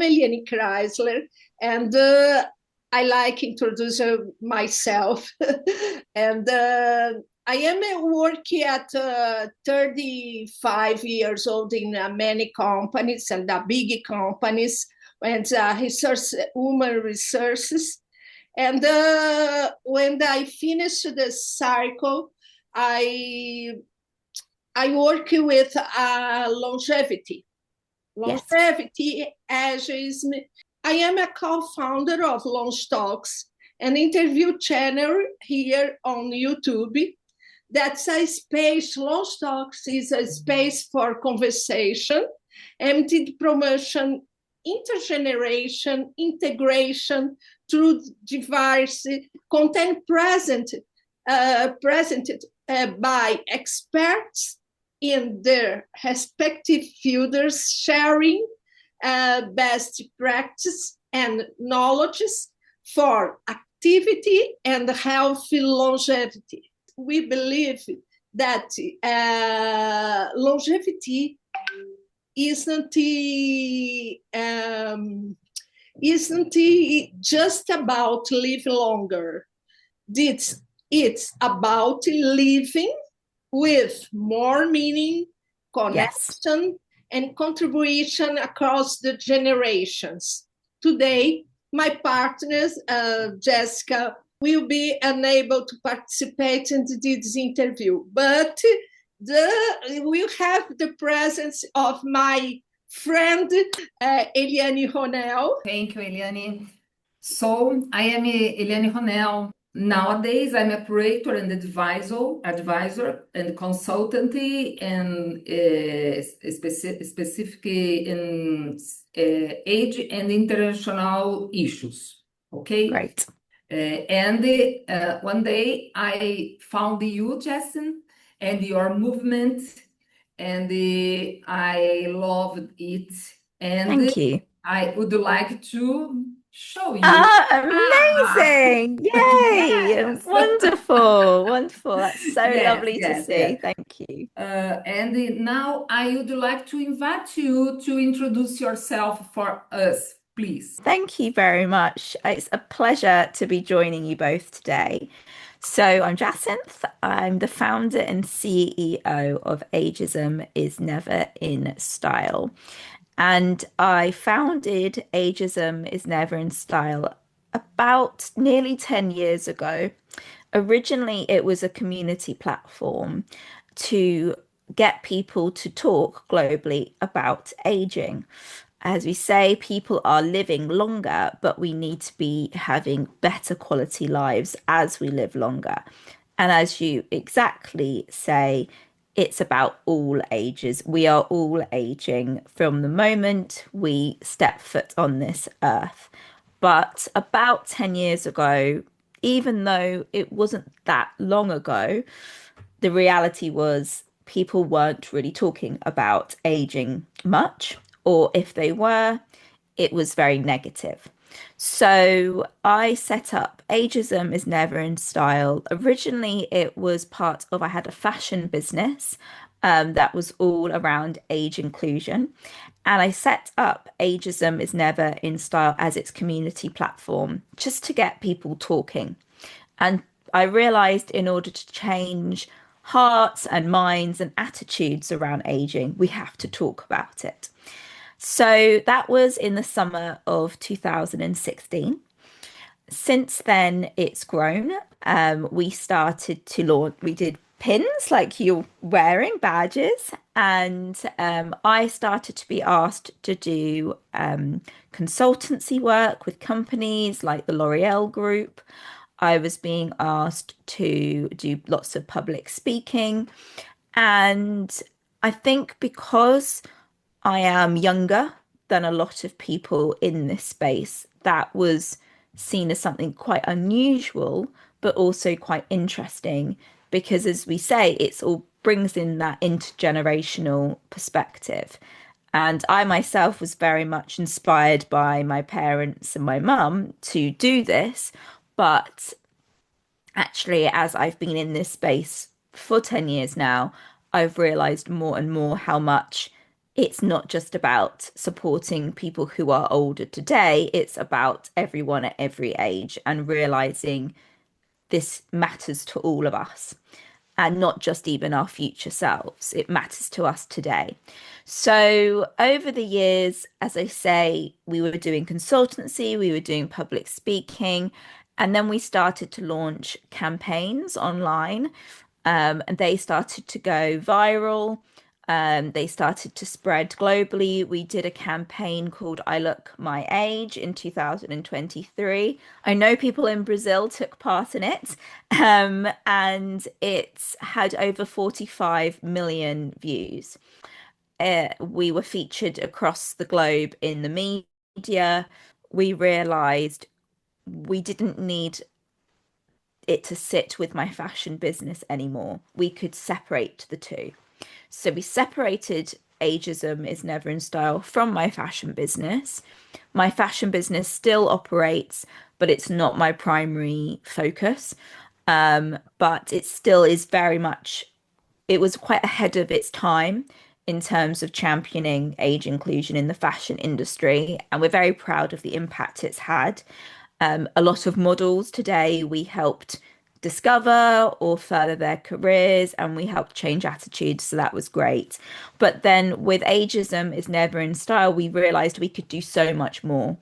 Eliane Chrysler, and I like introducing myself. And I am working at 35 years old in many companies and big companies and human resources. And when I finish the cycle, I I work with longevity, Yes. AGEISM. I am a co-founder of LongeTalks, an interview channel here on YouTube. That's a space. LongeTalks is a space for conversation, empty promotion, intergeneration, integration through diverse content presented by experts in their respective fields, sharing best practice and knowledges for activity and healthy longevity. We believe that longevity isn't isn't just about living longer. It's about living with more meaning, Yes. connection, and contribution across the generations. Today, my partners, Jessica, will be unable to participate in this interview, but we'll have the presence of my friend, Eliane Ronel. Thank you, Eliane. So I am Eliane Ronel. Nowadays, I'm a curator and advisor and consultant and specific in age and international issues. Okay. Great. And one day I found you, Jason, and your movement, and I loved it. And Thank you. I would like to show you. Ah, Ah, amazing. Yay. yes. Wonderful. Wonderful. That's so Yes, lovely to yes, see. yes. Thank you. And now I would like to invite you to introduce yourself for us, please. Thank you very much. It's a pleasure to be joining you both today. So I'm Jacinth. I'm the founder and CEO of Ageism is Never in Style. And I founded Ageism is Never in Style about nearly 10 years ago. Originally, it was a community platform to get people to talk globally about aging. As we say, people are living longer, but we need to be having better quality lives as we live longer. And as you exactly say, it's about all ages. We are all aging from the moment we step foot on this earth. But about 10 years ago, even though it wasn't that long ago, the reality was people weren't really talking about aging much, or if they were, it was very negative. So I set up Ageism is Never in Style. Originally, it was part of, I had a fashion business that was all around age inclusion. And I set up Ageism is Never in Style as its community platform just to get people talking. And I realized in order to change hearts and minds and attitudes around aging, we have to talk about it. So that was in the summer of 2016. Since then, it's grown. We started to launch, we did pins like you're wearing, badges, and I started to be asked to do consultancy work with companies like the L'Oreal Group. I was being asked to do lots of public speaking. And I think because I am younger than a lot of people in this space, that was seen as something quite unusual, but also quite interesting because, as we say, it's all brings in that intergenerational perspective. And I myself was very much inspired by my parents and my mum to do this. But actually, as I've been in this space for 10 years now, I've realized more and more how much it's not just about supporting people who are older today, it's about everyone at every age and realizing this matters to all of us and not just even our future selves. It matters to us today. So over the years, as I say, we were doing consultancy, we were doing public speaking, and then we started to launch campaigns online, and they started to go viral. They started to spread globally. We did a campaign called I Look My Age in 2023. I know people in Brazil took part in it, and it's had over 45 million views. We were featured across the globe in the media. We realized we didn't need it to sit with my fashion business anymore. We could separate the two. So we separated Ageism is Never in Style from my fashion business. My fashion business still operates, but it's not my primary focus. But it still is very much, it was quite ahead of its time in terms of championing age inclusion in the fashion industry. And we're very proud of the impact it's had. A lot of models today we helped discover or further their careers, and we helped change attitudes. So that was great. But then with Ageism is Never in Style, we realized we could do so much more.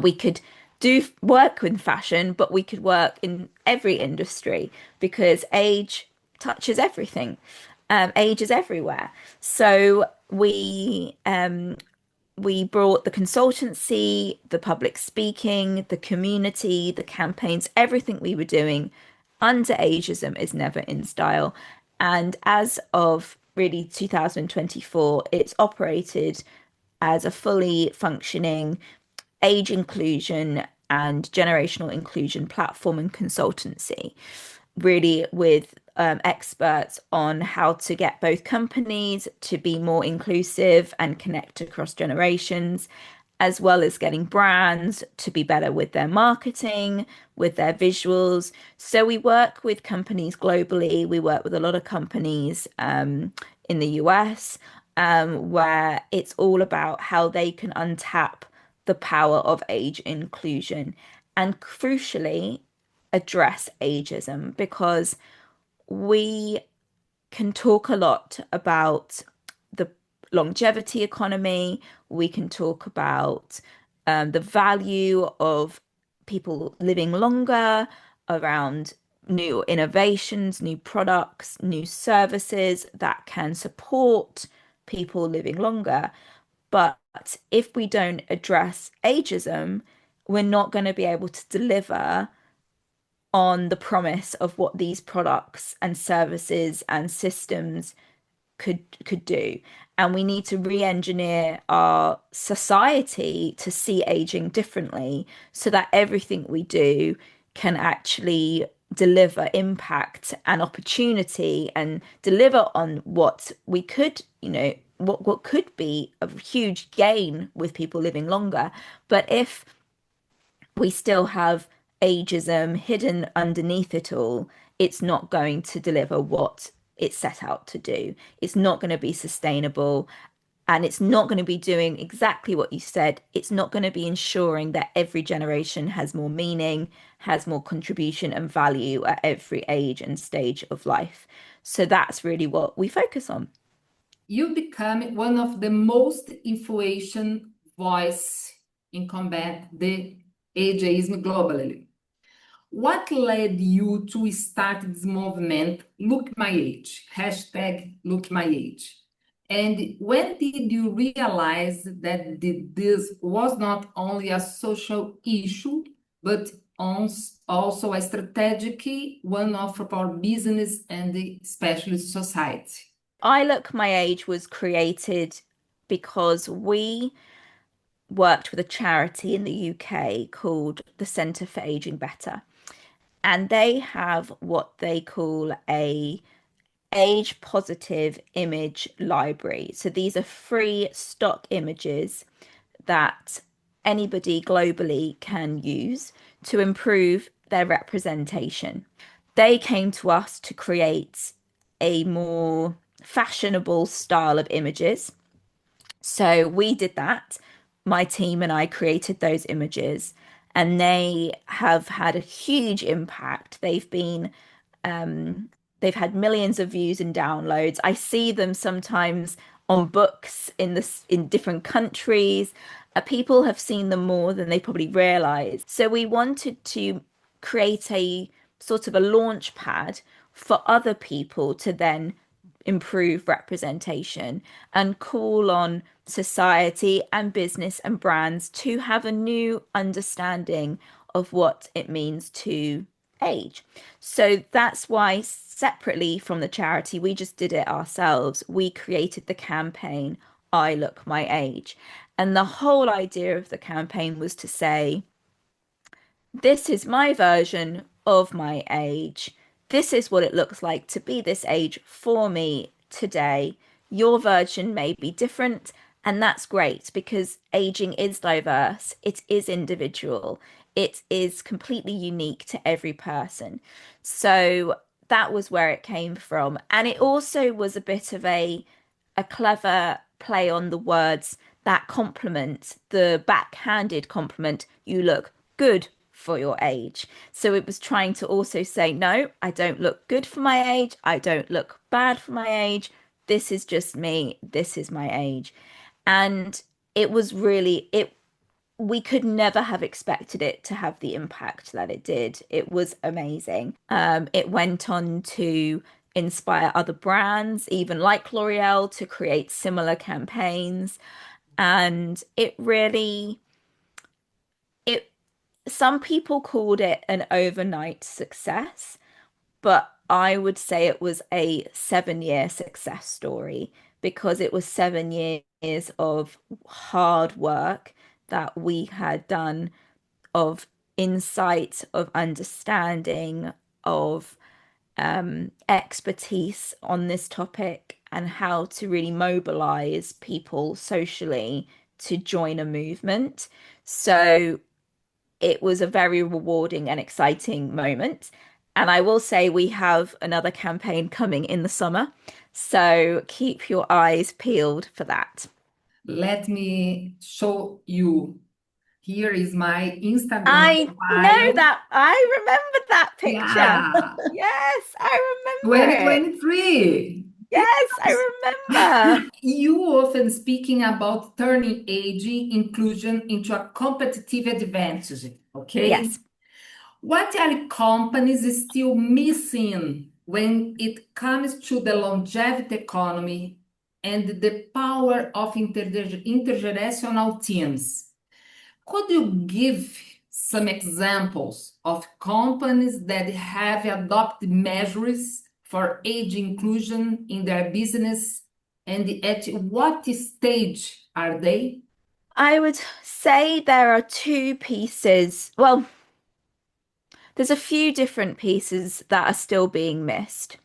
We could do work with fashion, but we could work in every industry because age touches everything. Age is everywhere. So we brought the consultancy, the public speaking, the community, the campaigns, everything we were doing under Ageism is Never in Style. And as of really 2024, it's operated as a fully functioning age inclusion and generational inclusion platform and consultancy, really with experts on how to get both companies to be more inclusive and connect across generations, as well as getting brands to be better with their marketing, with their visuals. So we work with companies globally. We work with a lot of companies in the US, where it's all about how they can untap the power of age inclusion and crucially address ageism, because we can talk a lot about the longevity economy. We can talk about the value of people living longer, around new innovations, new products, new services that can support people living longer. But if we don't address ageism, we're not going to be able to deliver on the promise of what these products and services and systems could do. And we need to re-engineer our society to see aging differently so that everything we do can actually deliver impact and opportunity and deliver on what we could, what could be a huge gain with people living longer. But if we still have ageism hidden underneath it all, it's not going to deliver what it's set out to do. It's not going to be sustainable. And it's not going to be doing exactly what you said. It's not going to be ensuring that every generation has more meaning, has more contribution and value at every age and stage of life. So that's really what we focus on. You become one of the most influential voice in combat the ageism globally. What led you to start this movement, Look My Age, hashtag Look My Age? And when did you realize that this was not only a social issue, but also a strategic one of our business and especially society? I Look My Age was created because we worked with a charity in the UK called the Centre for Aging Better. And they have what they call a age positive image library. So these are free stock images that anybody globally can use to improve their representation. They came to us to create a more fashionable style of images. So we did that. My team and I created those images, and they have had a huge impact. They've had millions of views and downloads. I see them sometimes on books in different countries. People have seen them more than they probably realize. So we wanted to create a sort of a launch pad for other people to then improve representation and call on society and business and brands to have a new understanding of what it means to age. So that's why, separately from the charity, we just did it ourselves. We created the campaign, I Look My Age. And the whole idea of the campaign was to say, this is my version of my age. This is what it looks like to be this age for me today. Your version may be different, and that's great because aging is diverse, it is individual, it is completely unique to every person. So that was where it came from. And it also was a bit of a clever play on the words that compliment, the backhanded compliment, you look good for your age. So it was trying to also say, no, I don't look good for my age. I don't look bad for my age. This is just me. This is my age. And it was really, we could never have expected it to have the impact that it did. It was amazing. It went on to inspire other brands, even like L'Oreal, to create similar campaigns. And it really, it some people called it an overnight success, but I would say it was a 7 year success story because it was 7 years of hard work that we had done, of insight, of understanding, of expertise on this topic, and how to really mobilize people socially to join a movement. So it was a very rewarding and exciting moment. And I will say we have another campaign coming in the summer. So keep your eyes peeled for that. Let me show you. Here is my Instagram I know profile. that. I remember that picture. Yeah, Yes, I remember it. 2023. Yes, I remember. You often speaking about turning aging inclusion into a competitive advantage, okay? Yes. What are companies still missing when it comes to the longevity economy and the power of intergenerational teams? Could you give some examples of companies that have adopted measures for age inclusion in their business, and at what stage are they? I would say there are two pieces. Well, there's a few different pieces that are still being missed.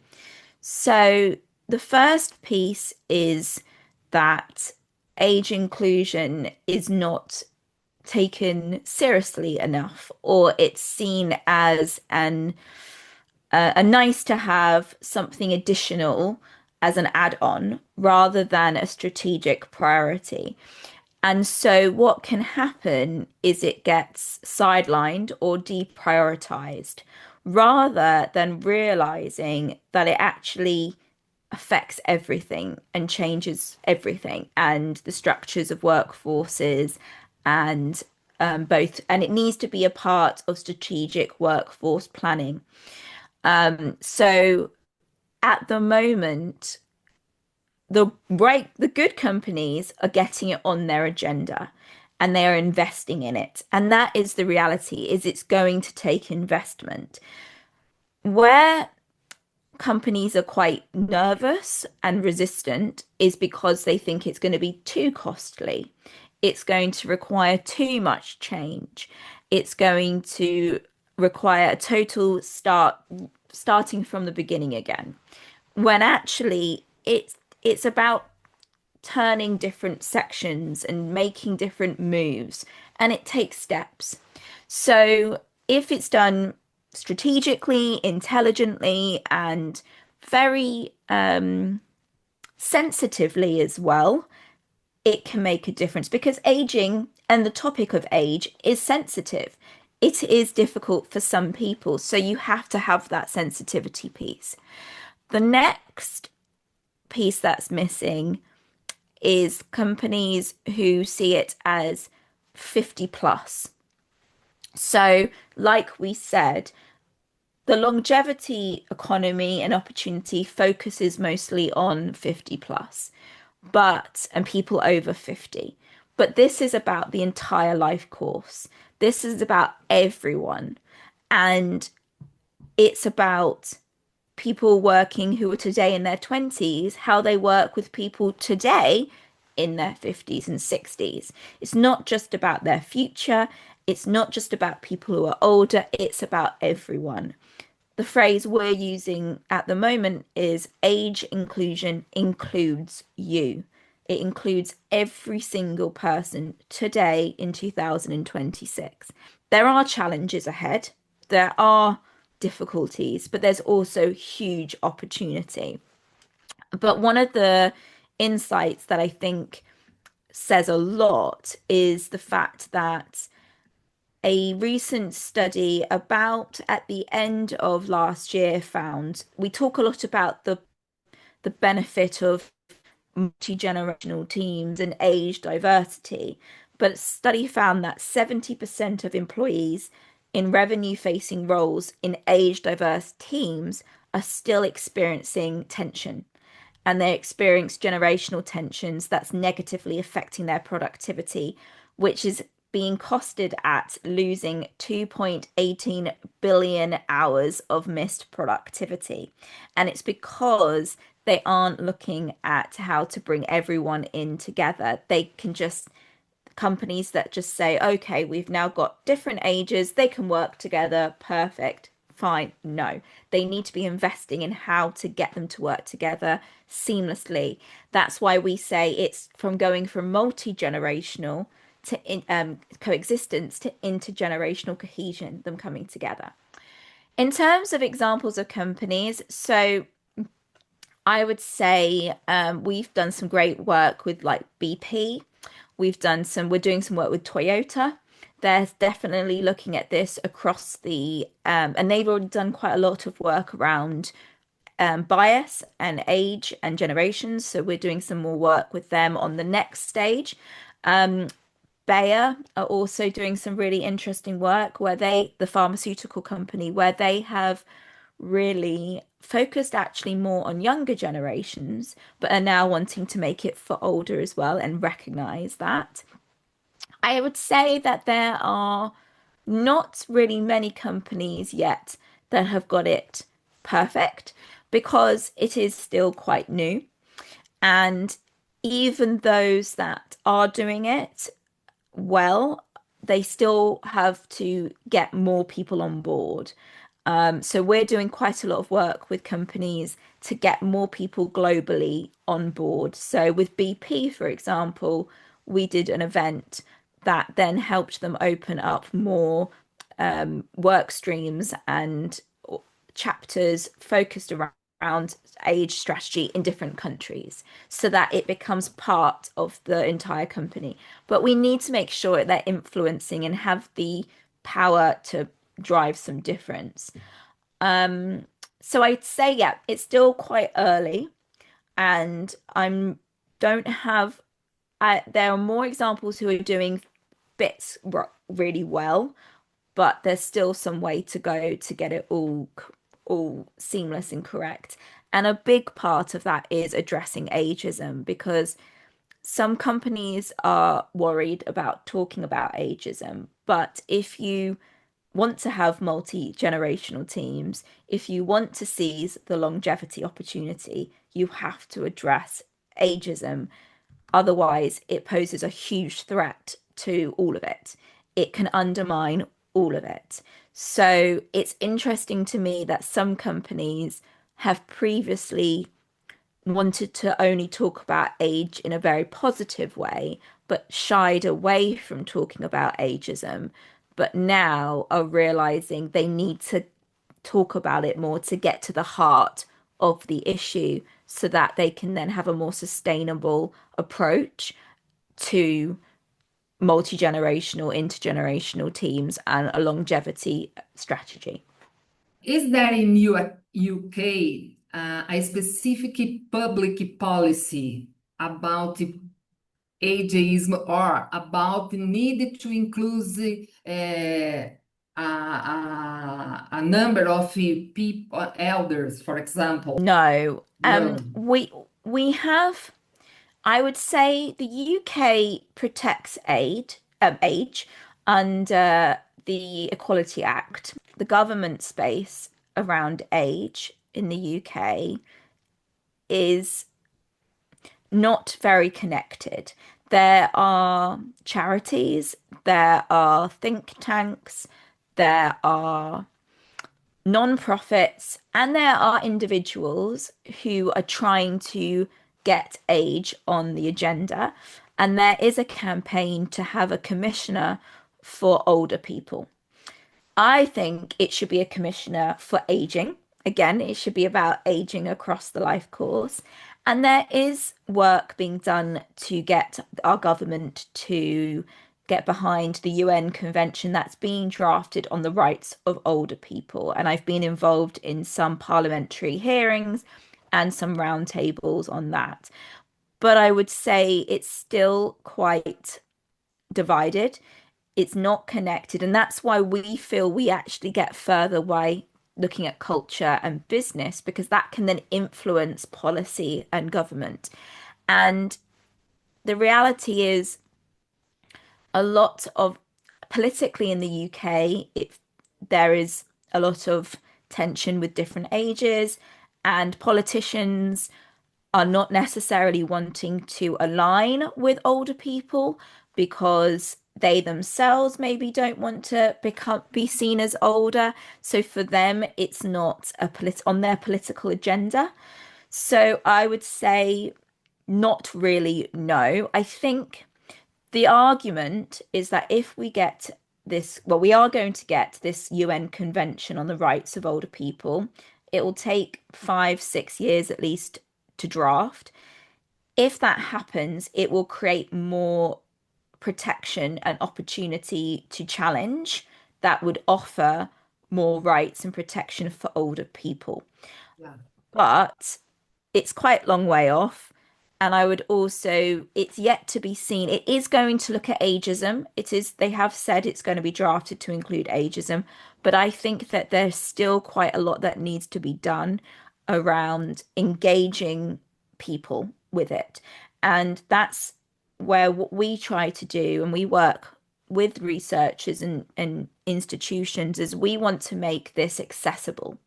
So the first piece is that age inclusion is not taken seriously enough, or it's seen as a nice to have, something additional as an add-on rather than a strategic priority. And so what can happen is it gets sidelined or deprioritized rather than realizing that it actually affects everything and changes everything and the structures of workforces and and it needs to be a part of strategic workforce planning. So at the moment, the good companies are getting it on their agenda and they are investing in it. And that is the reality, is it's going to take investment. Where companies are quite nervous and resistant is because they think it's going to be too costly. It's going to require too much change. It's going to require a total starting from the beginning again. When actually it's about turning different sections and making different moves, and it takes steps. So if it's done strategically, intelligently, and very sensitively as well, it can make a difference because aging and the topic of age is sensitive. It is difficult for some people, so you have to have that sensitivity piece. The next piece that's missing is companies who see it as 50 plus. So, like we said, the longevity economy and opportunity focuses mostly on 50 plus, and people over 50. But this is about the entire life course. This is about everyone. And it's about people working who are today in their 20s, how they work with people today in their 50s and 60s. It's not just about their future. It's not just about people who are older. It's about everyone. The phrase we're using at the moment is age inclusion includes you. It includes every single person today in 2026. There are challenges ahead. There are difficulties, but there's also huge opportunity. But one of the insights that I think says a lot is the fact that a recent study about at the end of last year found we talk a lot about the benefit of multi-generational teams and age diversity, but a study found that 70% of employees in revenue facing roles in age diverse teams are still experiencing tension, and they experience generational tensions that's negatively affecting their productivity, which is being costed at losing 2.18 billion hours of missed productivity. And it's because they aren't looking at how to bring everyone in together. They can just, companies that just say, okay, we've now got different ages, they can work together, perfect, fine. No, they need to be investing in how to get them to work together seamlessly. That's why we say it's from going from multi-generational to coexistence to intergenerational cohesion, them coming together. In terms of examples of companies, so I would say we've done some great work with like BP. We're doing some work with Toyota. They're definitely looking at this across and they've already done quite a lot of work around bias and age and generations. So we're doing some more work with them on the next stage. Bayer are also doing some really interesting work where the pharmaceutical company, where they have really focused actually more on younger generations, but are now wanting to make it for older as well and recognize that. I would say that there are not really many companies yet that have got it perfect because it is still quite new. And even those that are doing it well, they still have to get more people on board. So we're doing quite a lot of work with companies to get more people globally on board. So with BP, for example, we did an event that then helped them open up more work streams and chapters focused around age strategy in different countries so that it becomes part of the entire company. But we need to make sure that they're influencing and have the power to drive some difference. So I'd say, yeah, it's still quite early, and don't have. There are more examples who are doing bits really well, but there's still some way to go to get it all seamless and correct. And a big part of that is addressing ageism because some companies are worried about talking about ageism, but if you want to have multi-generational teams, if you want to seize the longevity opportunity, you have to address ageism. Otherwise, it poses a huge threat to all of it. It can undermine all of it. So it's interesting to me that some companies have previously wanted to only talk about age in a very positive way, but shied away from talking about ageism, but now are realizing they need to talk about it more to get to the heart of the issue so that they can then have a more sustainable approach to multi-generational, intergenerational teams and a longevity strategy. Is there in UK a specific public policy about ageism or about the need to include a number of people, elders, for example? No, No. we have. I would say the UK protects age under the Equality Act. The government space around age in the UK is not very connected. There are charities, there are think tanks, there are non-profits, and there are individuals who are trying to get age on the agenda. And there is a campaign to have a commissioner for older people. I think it should be a commissioner for aging. Again, it should be about aging across the life course. And there is work being done to get our government to get behind the UN convention that's being drafted on the rights of older people. And I've been involved in some parliamentary hearings and some roundtables on that. But I would say it's still quite divided. It's not connected. And that's why we feel we actually get further by looking at culture and business, because that can then influence policy and government. And the reality is, a lot of politically in the UK, there is a lot of tension with different ages, and politicians are not necessarily wanting to align with older people because they themselves maybe don't want to be seen as older. So for them, it's not on their political agenda. So I would say not really, no. I think the argument is that if we get this, well, we are going to get this UN Convention on the Rights of Older People. It will take 5-6 years at least to draft. If that happens, it will create more protection and opportunity to challenge that would offer more rights and protection for older people. Yeah. But it's quite a long way off. And I would also, it's yet to be seen. It is going to look at ageism. They have said it's going to be drafted to include ageism. But I think that there's still quite a lot that needs to be done around engaging people with it. And that's where what we try to do, and we work with researchers and institutions, is we want to make this accessible.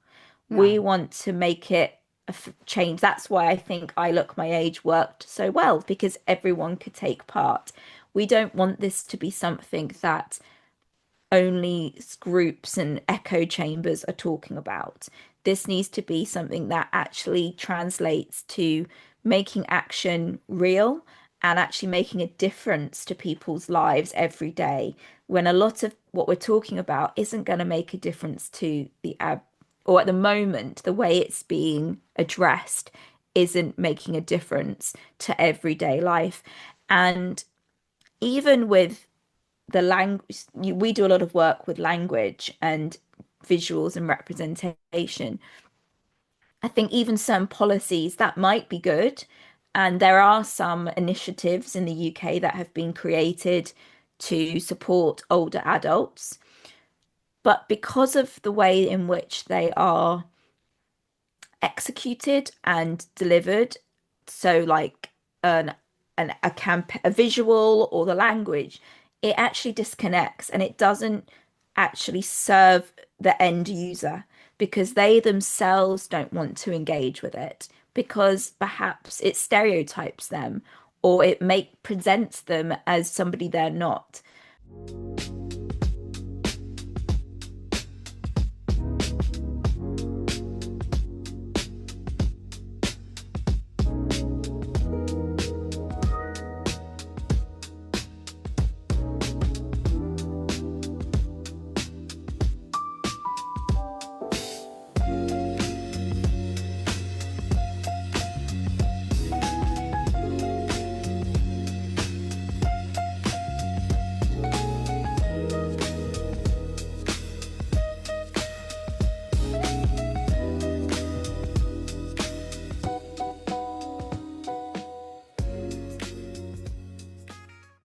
We want to make it change. That's why I think I Look My Age worked so well, because everyone could take part. We don't want this to be something that only groups and echo chambers are talking about. This needs to be something that actually translates to making action real and actually making a difference to people's lives every day, when a lot of what we're talking about isn't going to make a difference to or at the moment, the way it's being addressed isn't making a difference to everyday life. And even with the language, we do a lot of work with language and visuals and representation. I think even some policies that might be good, and there are some initiatives in the UK that have been created to support older adults. But because of the way in which they are executed and delivered, so like a visual or the language, it actually disconnects and it doesn't actually serve the end user, because they themselves don't want to engage with it, because perhaps it stereotypes them or it presents them as somebody they're not.